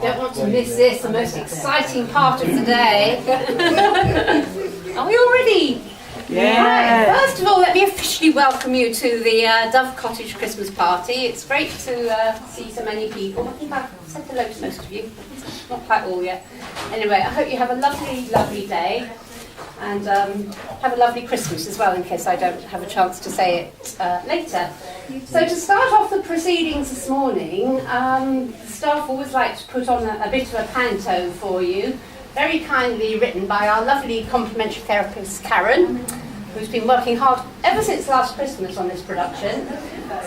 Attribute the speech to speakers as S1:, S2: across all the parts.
S1: don't want to miss this, the most exciting part of the day. Are we all ready?
S2: Yeah.
S1: Right. First of all, let me officially welcome you to the Dove Cottage Christmas party. It's great to see so many people. I think I've said hello to most of you. Not quite all yet. Anyway, I hope you have a lovely, lovely day. And have a lovely Christmas as well, in case I don't have a chance to say it later. So to start off the proceedings this morning, the staff always like to put on a bit of a panto for you, very kindly written by our lovely complimentary therapist Karen, who's been working hard ever since last Christmas on this production.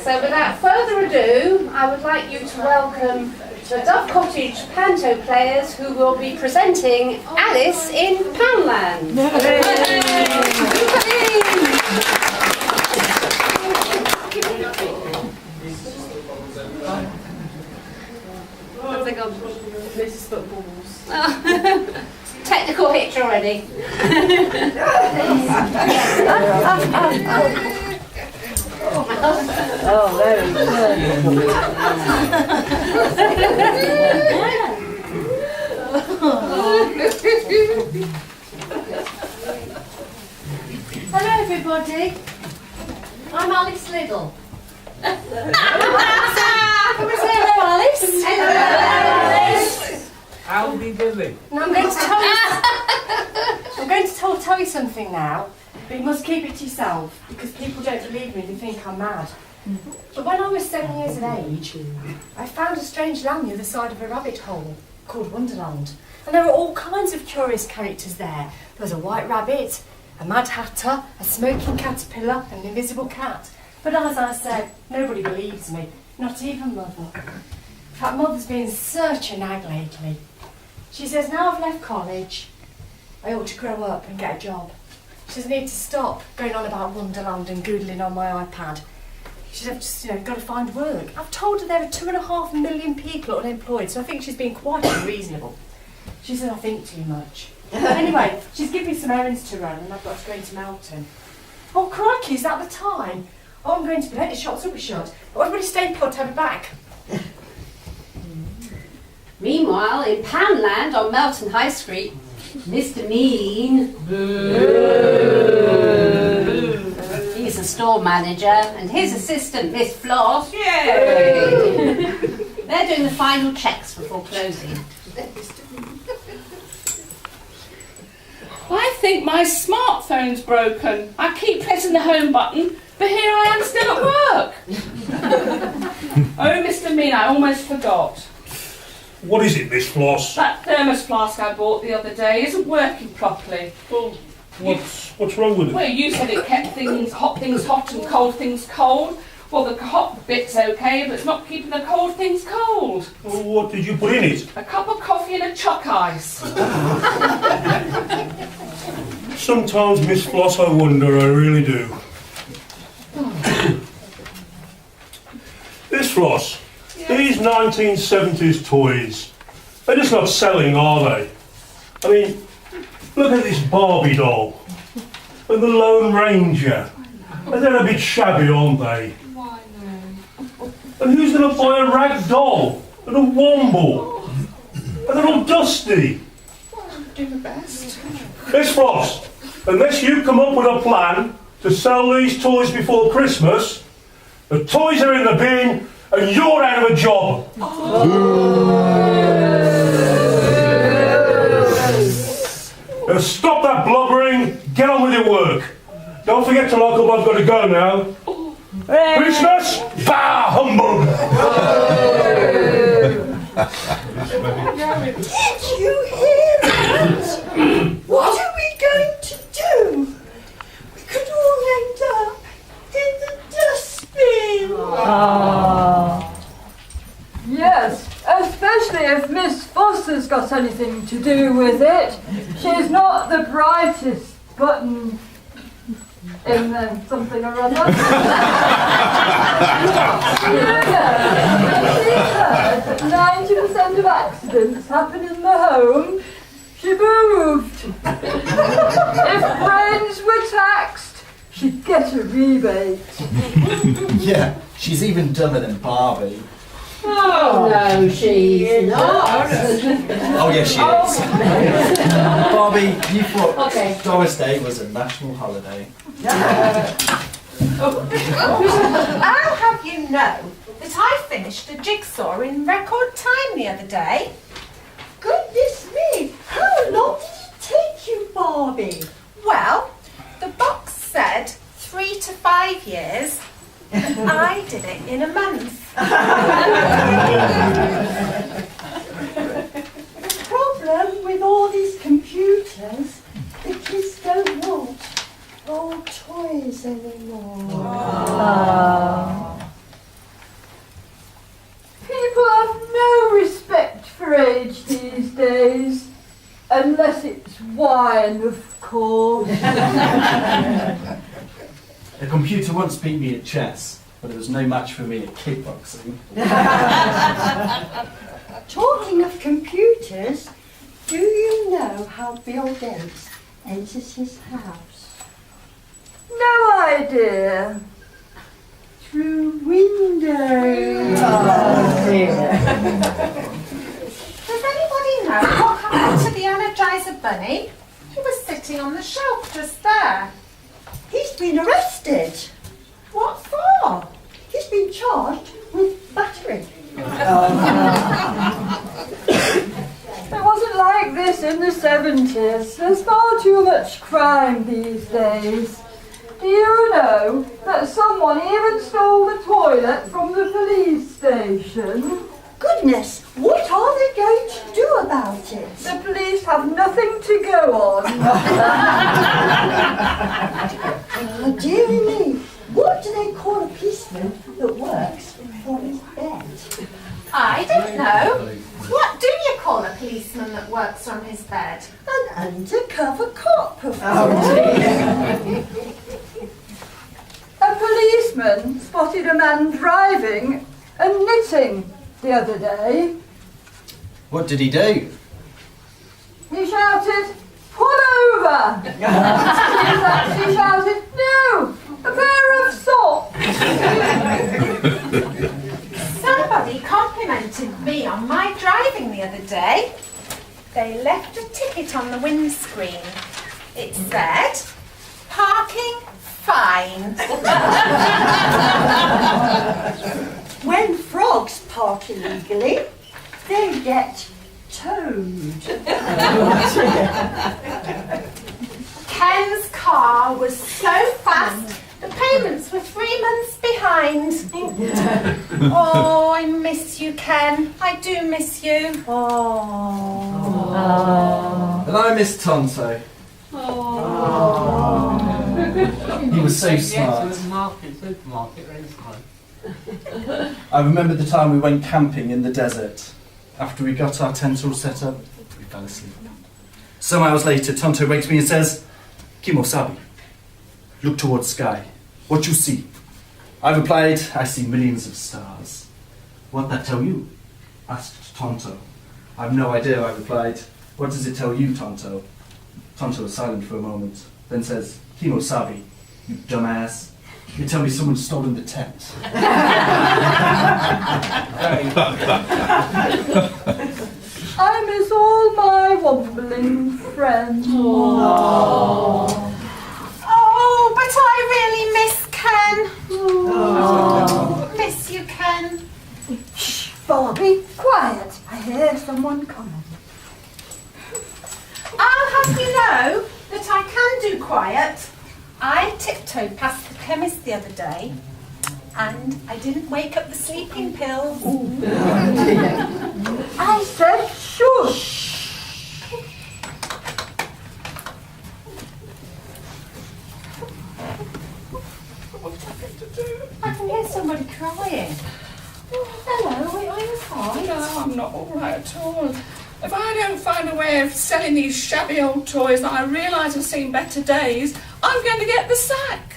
S1: So without further ado, I would like you to welcome the Dove Cottage Panto players who will be presenting Alice in Poundland. What's they gone?
S3: Mrs. Footballs.
S1: Technical hitch already.
S3: Oh, very good.
S4: Hello everybody, I'm Alice Liddle. Come and say hello, Alice.
S1: Hello, Alice.
S2: Howdy Billy.
S4: And I'm going to tell you something now, but you must keep it to yourself because people don't believe me, they think I'm mad. But when I was 7 years of age, I found a strange land the other side of a rabbit hole called Wonderland. And there were all kinds of curious characters there. There was a white rabbit, a mad hatter, a smoking caterpillar, and an invisible cat. But as I said, nobody believes me, not even Mother. In fact, Mother's been such a nag lately. She says now I've left college, I ought to grow up and get a job. She says I need to stop going on about Wonderland and googling on my iPad. She says I've just, got to find work. I've told her there are 2.5 million people unemployed, so I think she's been quite unreasonable. She says I think too much. Anyway, she's given me some errands to run and I've got to go into Melton. Oh crikey, is that the time? Oh, I'm going to bed, the shops will be shut. Oh, everybody stay put, I'll be back.
S1: Meanwhile, in Poundland on Melton High Street, Mr. Mean. He's a store manager, and his assistant, Miss Floss. Yay! They're doing the final checks before closing.
S5: I think my smartphone's broken. I keep pressing the home button, but here I am still at work. Oh, Mr. Mean, I almost forgot.
S6: What is it, Miss Floss?
S5: That thermos flask I bought the other day isn't working properly.
S6: Well, what's wrong with it?
S5: Well, you said it kept hot things hot and cold things cold. Well, the hot bit's okay, but it's not keeping the cold things cold.
S6: Well, what did you put in it?
S5: A cup of coffee and a chuck ice.
S6: Sometimes, Miss Floss, I wonder, I really do. Miss Floss, these 1970s toys, they're just not selling, are they? I mean, look at this Barbie doll, and the Lone Ranger, and they're a bit shabby, aren't they? And who's going to buy a rag doll and a womble? And they're all dusty.
S5: Do my best.
S6: Miss Floss, unless you come up with a plan to sell these toys before Christmas, the toys are in the bin and you're out of a job. Now stop that blubbering, get on with your work. Don't forget to lock up, I've got to go now. Christmas? Bah, humbug!
S7: Did you hear that? What are we going to do? We could all end up in the dustbin.
S3: Yes, especially if Miss Foster's got anything to do with it. She's not the brightest button in something or other. She said that 90% of accidents happen in the home. She moved. If brains were taxed, she'd get a rebate.
S8: Yeah, she's even dumber than Barbie.
S7: Oh, no, she's not.
S8: Oh, yes, she is. Barbie, you thought
S7: Okay.
S8: Doris Day was a national holiday.
S9: I'll have you know that I finished a jigsaw in record time the other day.
S7: Goodness me, how long did it take you, Barbie?
S9: Well, the box said 3 to 5 years. I did it in a month.
S7: The problem with all these computers, the kids don't want old toys anymore.
S3: People have no respect for age these days, unless it's wine, of course.
S8: A computer once beat me at chess, but it was no match for me at kickboxing.
S7: Talking of computers, do you know how Bill Gates enters his house?
S3: No idea.
S7: Through windows.
S3: Oh dear.
S9: Does anybody know what happened to the Energizer Bunny? He was sitting on the shelf just there.
S7: He's been arrested.
S9: What for?
S7: He's been charged with battery.
S3: It wasn't like this in the 70s. There's far too much crime these days. Do you know that someone even stole the toilet from the police station?
S7: Goodness, what are they going to do about it?
S3: The police have nothing to go on.
S7: Oh, dearie me, what do they call a policeman that works from his bed?
S9: I don't know. What do you call a policeman that works from his bed?
S7: An undercover cop, of
S3: Oh,
S7: course.
S3: A policeman spotted a man driving and knitting the other day.
S8: What did he do?
S3: He shouted, "Pull over!" He actually shouted, "No, a pair of socks!"
S9: Somebody complimented me on my driving the other day. They left a ticket on the windscreen. It said, "Parking fine."
S7: When frogs park illegally, they get towed.
S9: Ken's car was so fast, the payments were 3 months behind. Oh, I miss you, Ken. I do miss you.
S8: And I miss Tonto. He was so smart.
S2: Supermarket,
S8: I remember the time we went camping in the desert. After we got our tent all set up, we fell asleep. Some hours later, Tonto wakes me and says, "Kimo-sabi, look towards sky. What you see?" I replied, "I see millions of stars." "What that tell you?" asked Tonto. "I've no idea," I replied. "What does it tell you, Tonto?" Tonto was silent for a moment, then says, "Kimo-sabi, you dumbass. You tell me someone's stolen the tent."
S3: I miss all my wobbling friends.
S9: Oh, but I really miss Ken. Miss you, Ken.
S3: Shh, Barbie, quiet. I hear someone coming.
S9: I'll have you know that I can do quiet. I tiptoed past the chemist the other day and I didn't wake up the sleeping pills.
S3: I said shush.
S9: I can hear somebody crying. Hello, are you fine?
S5: No, I'm not all right at all. If I don't find a way of selling these shabby old toys that I realise have seen better days, I'm going to get the sack.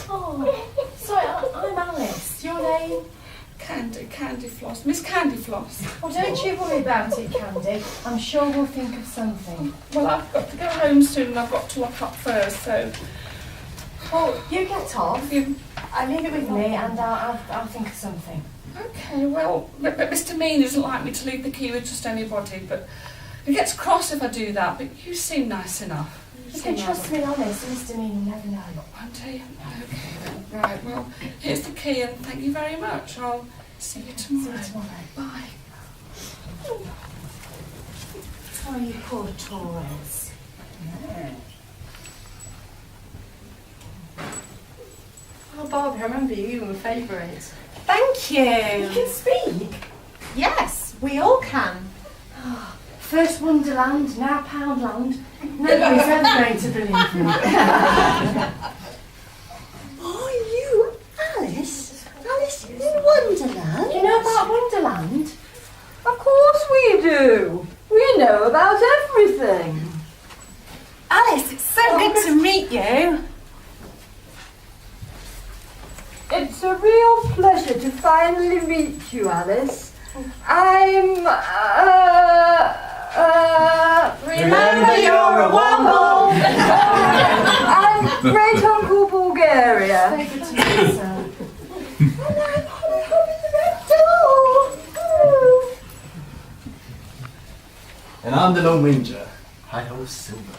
S9: Oh, sorry, I'm Alice. Your name?
S5: Candy Floss. Miss Candy Floss.
S4: Well, don't you worry about it, Candy. I'm sure we'll think of something.
S5: Well, I've got to go home soon and I've got to lock up first, so...
S4: Well, you get off.
S5: You...
S4: I leave it with me and I'll think of something.
S5: Okay, well, but Mr. Mean doesn't like me to leave the key with just anybody, but he gets cross if I do that, but you seem nice enough.
S4: You can trust me on this, Mr. Mean will never know.
S5: Won't he? Okay then. Right, well, here's the key and thank you very much. I'll see you tomorrow. Bye.
S4: Oh, you poor Torres. Oh, Barbie, I remember you were my favourite.
S9: Thank you.
S4: You can speak.
S9: Yes, we all can.
S4: First Wonderland, now Poundland. Nobody's ever going to believe me.
S7: Are you Alice? Alice in Wonderland?
S4: You know about Wonderland?
S3: Of course we do. We know about everything.
S9: Alice, it's so good to meet you.
S3: It's a real pleasure to finally meet you, Alice. I'm,
S9: Remember you're a womble.
S3: I'm Great Uncle Bulgaria.
S4: Very good to meet you, sir.
S7: And I'm Holly Hobbin the Red Doll.
S8: And I'm the Lone Ranger. Hi-ho, Silver.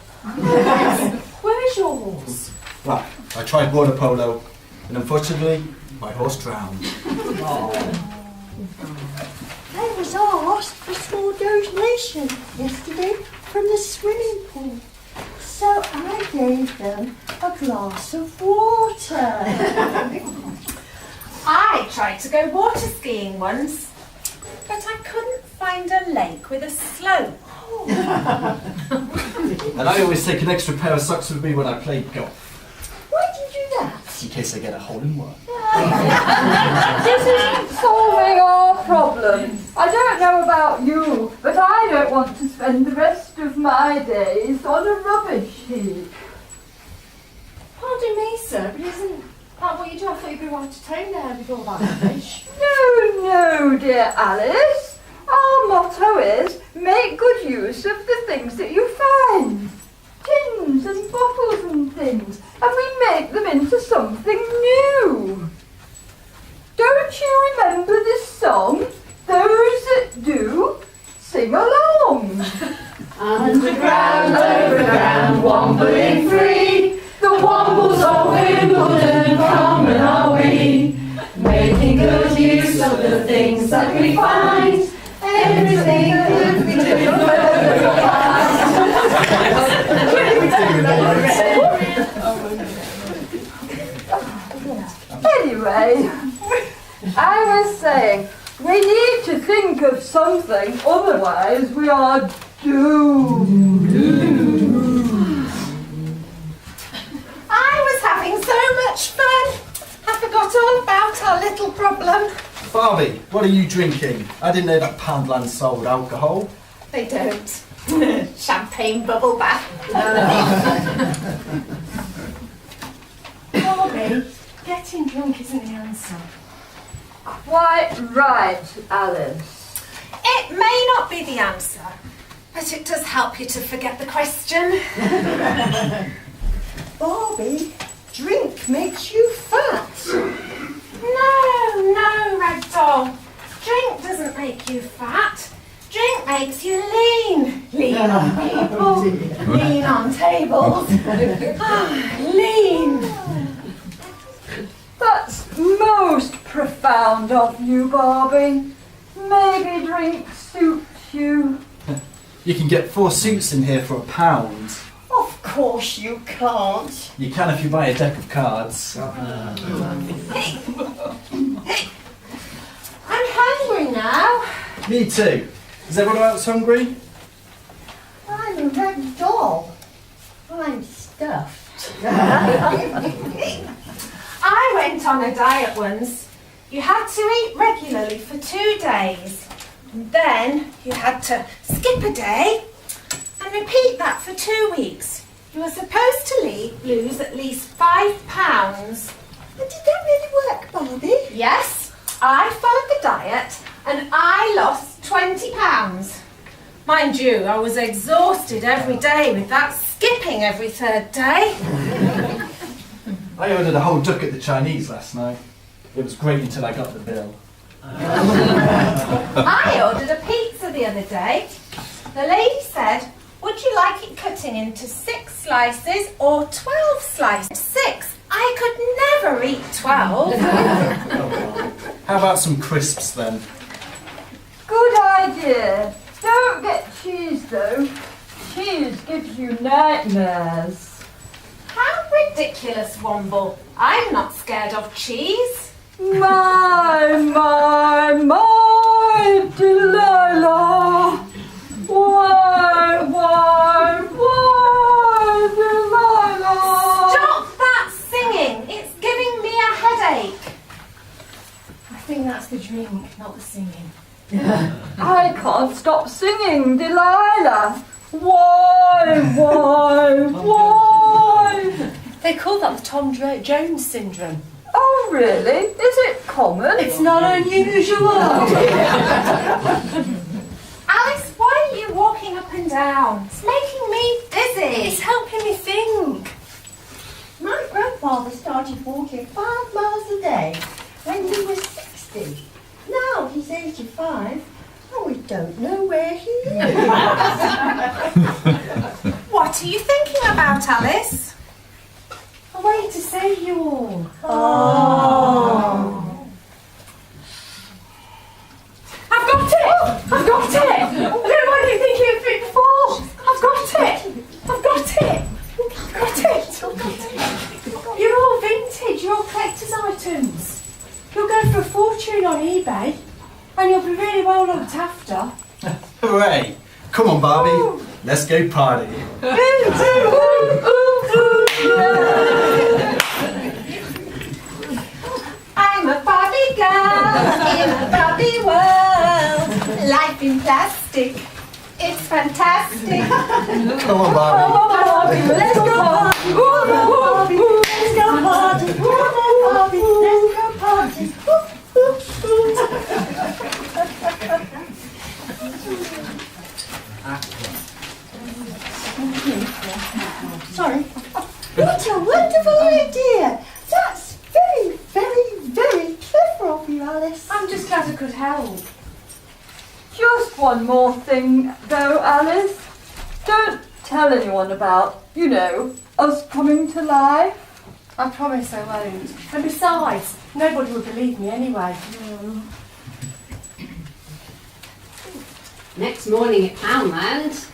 S4: Where is your horse?
S8: Right, I tried water polo, and unfortunately, my horse drowned.
S7: I was asked for a small donation yesterday from the swimming pool. So I gave them a glass of water.
S9: I tried to go water skiing once, but I couldn't find a lake with a slope.
S8: And I always take an extra pair of socks with me when I play golf,
S7: Why did you do that?
S8: in case I get a hole in one.
S3: This isn't solving our problem. I don't know about you, but I don't want to spend the rest of my days on a rubbish heap.
S4: Pardon me, sir, but isn't that what you do? I thought you'd be right to tone there with all that rubbish.
S3: No, dear Alice. Our motto is, make good use of the things that you find. Tins and bottles and things, and we make them into something new. Don't you remember this song? Those that do, sing along.
S1: Underground, overground, wombling free. The wombles of Wimbledon, coming are we. Making good use of the things that we find. Everything that we do
S3: Anyway, I was saying, we need to think of something, otherwise we are doomed.
S9: I was having so much fun. I forgot all about our little problem.
S8: Barbie, what are you drinking? I didn't know that Poundland sold alcohol.
S9: They don't. Champagne bubble bath.
S4: Barbie, getting drunk isn't the answer.
S3: Quite right, Alice.
S9: It may not be the answer, but it does help you to forget the question.
S7: Barbie, drink makes you fat.
S9: No, Red Doll. Drink doesn't make you fat. Drink makes you lean. Lean on people. Lean on tables. Lean.
S3: That's most profound of you, Barbie. Maybe drink suits you.
S8: You can get 4 suits in here for £1.
S7: Of course you can't.
S8: You can if you buy a deck of cards.
S9: I'm hungry now.
S8: Me too. Is everyone else hungry?
S7: I'm a red doll. I'm stuffed.
S9: I went on a diet once. You had to eat regularly for 2 days. And then you had to skip a day and repeat that for 2 weeks. You were supposed to lose at least 5 pounds.
S7: But did that really work, Barbie?
S9: Yes, I followed the diet and I lost 20 pounds. Mind you, I was exhausted every day with that skipping every 3rd day.
S8: I ordered a whole duck at the Chinese last night. It was great until I got the bill.
S9: I ordered a pizza the other day. The lady said, would you like it cutting into 6 slices or 12 slices? 6. I could never eat 12.
S8: How about some crisps then?
S3: Good idea. Don't get cheese though. Cheese gives you nightmares.
S9: How ridiculous, Womble. I'm not scared of cheese.
S3: My, Delilah. Why, Delilah?
S9: Stop that singing. It's giving me a headache.
S4: I think that's the drink, not the singing.
S3: I can't stop singing, Delilah. Why?
S4: They call that the Tom Jones syndrome.
S3: Oh, really? Is it common?
S4: It's not unusual.
S9: Alice, why are you walking up and down? It's making me dizzy.
S4: It's helping me think.
S7: My grandfather started walking 5 miles a day when he was 60. Now he's 85 and we don't know where he is.
S9: What are you thinking about, Alice?
S4: I wanted to say you all.
S7: Oh.
S4: I've got it! I don't know why I didn't think of it before. I've got it. You're all vintage. You're all collector's items. You'll go for a fortune on eBay, and you'll be really well looked after.
S8: Hooray! Come on, Barbie. Let's go party.
S9: I'm a Barbie girl in a Barbie world. Life in plastic. It's fantastic.
S8: Come on, Barbie.
S7: Let's go party. Let's go party. Let's go party. Sorry. What a wonderful idea. That's very, very, very clever of you, Alice.
S4: I'm just glad I could help.
S3: Just one more thing, though, Alice. Don't tell anyone about, us coming to life.
S4: I promise I won't. And besides, nobody would believe me anyway.
S1: Next morning at Poundland.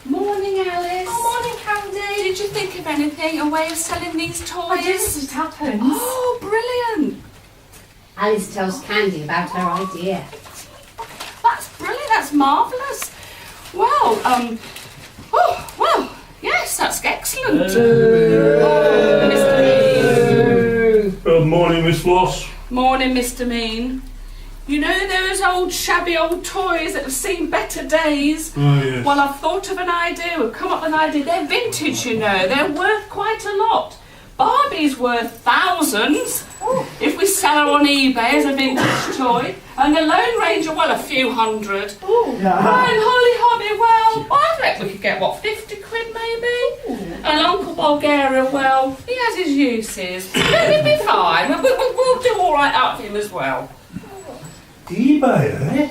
S5: Morning, Alice.
S4: Oh, morning, Candy.
S5: Did you think of anything, a way of selling these toys?
S4: I just it happens.
S5: Oh, brilliant.
S1: Alice tells Candy about her idea.
S5: That's brilliant. That's marvellous. Well, yes, that's excellent. Mr. Mean.
S6: Good morning, Miss Floss.
S5: Morning, Mr. Mean. You know those old shabby old toys that have seen better days?
S6: Oh, yes.
S5: Well, I've thought of an idea. We've come up with an idea. They're vintage, They're worth quite a lot. Barbie's worth thousands if we sell her on eBay as a vintage toy. And the Lone Ranger, well, a few hundred. And Holly Hobby, well, I reckon we could get, 50 quid maybe? And Uncle Bulgaria, well, he has his uses. It'll be fine. We'll do all right out of him as well.
S6: eBay, eh?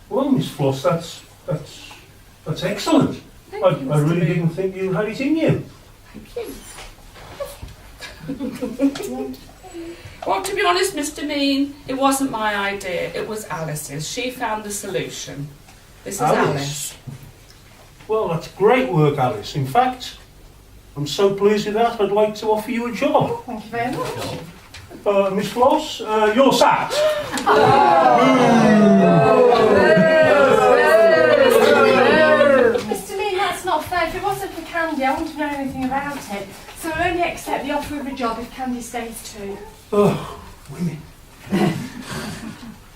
S6: Well, Miss Floss, that's excellent. I really didn't think you had it in you.
S5: Well, to be honest, Mr. Mean, it wasn't my idea. It was Alice's. She found the solution. This is Alice.
S6: Well, that's great work, Alice. In fact, I'm so pleased with that, I'd like to offer you a job.
S4: Thank you very much.
S6: Miss Floss, you're sacked.
S4: Mr. Mean, that's not fair. If it wasn't for Candy, I wouldn't know anything about it. So I'll only accept the offer of a job if Candy stays too.
S6: Oh, women.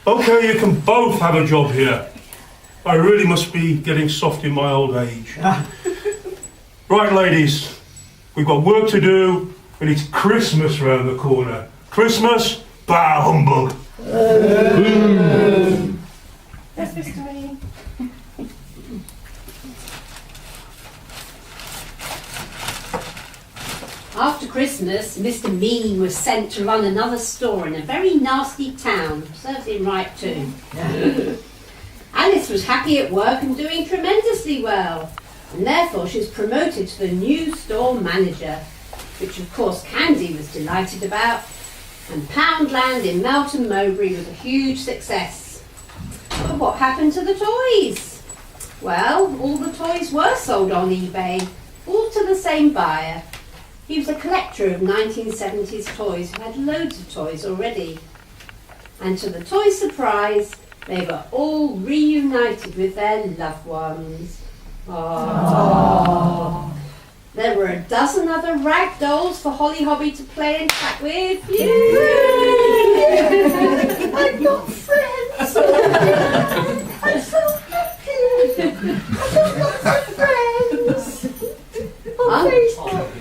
S6: Okay, you can both have a job here. I really must be getting soft in my old age. Right, ladies, we've got work to do, and it's Christmas round the corner. Christmas? Bah, humbug.
S4: Yes, Mr. Mean.
S1: After Christmas, Mr. Mean was sent to run another store in a very nasty town. Serves him right too. Alice was happy at work and doing tremendously well, and therefore she was promoted to the new store manager, which of course Candy was delighted about, and Poundland in Melton Mowbray was a huge success. But what happened to the toys? Well, all the toys were sold on eBay, all to the same buyer. He was a collector of 1970s toys who had loads of toys already. And to the toys' surprise, they were all reunited with their loved ones. Aww. There were a dozen other rag dolls for Holly Hobby to play and chat with.
S7: I've got friends. I'm so happy. I've got lots of friends. On Facebook.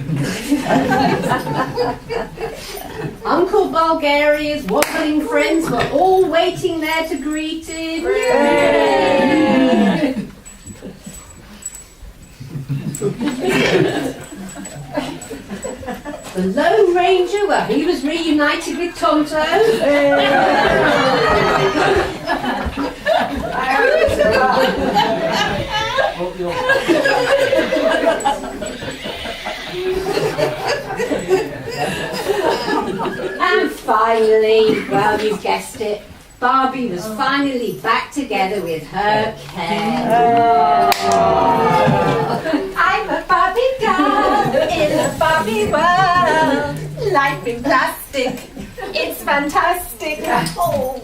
S1: Uncle Bulgaria's waddling friends were all waiting there to greet him. Yay! The Lone Ranger, well, he was reunited with Tonto. And finally, well, you guessed it, Barbie was finally back together with her Ken.
S9: I'm a Barbie girl in a Barbie world. Life in plastic, it's fantastic. Oh.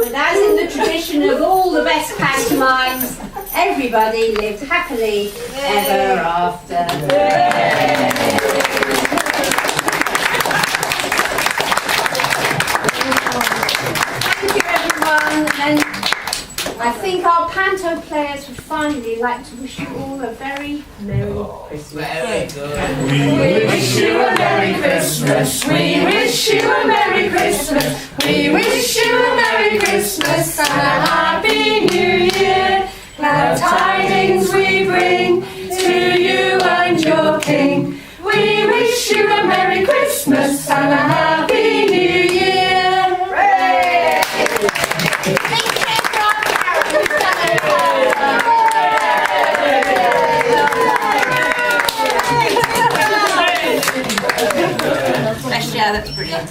S1: But as in the tradition of all the best pantomimes, everybody lived happily ever after. Thank you, everyone. And I think our panto players would finally like to wish you all a very Merry Christmas.
S2: Very good.
S6: We
S5: wish you a Merry Christmas. We wish you a Merry Christmas. We wish you a Merry Christmas and a Happy New Year. Glad tidings we bring to you and your King. We wish you a Merry Christmas and a Happy New Year. Hooray!
S1: Yeah, that's brilliant.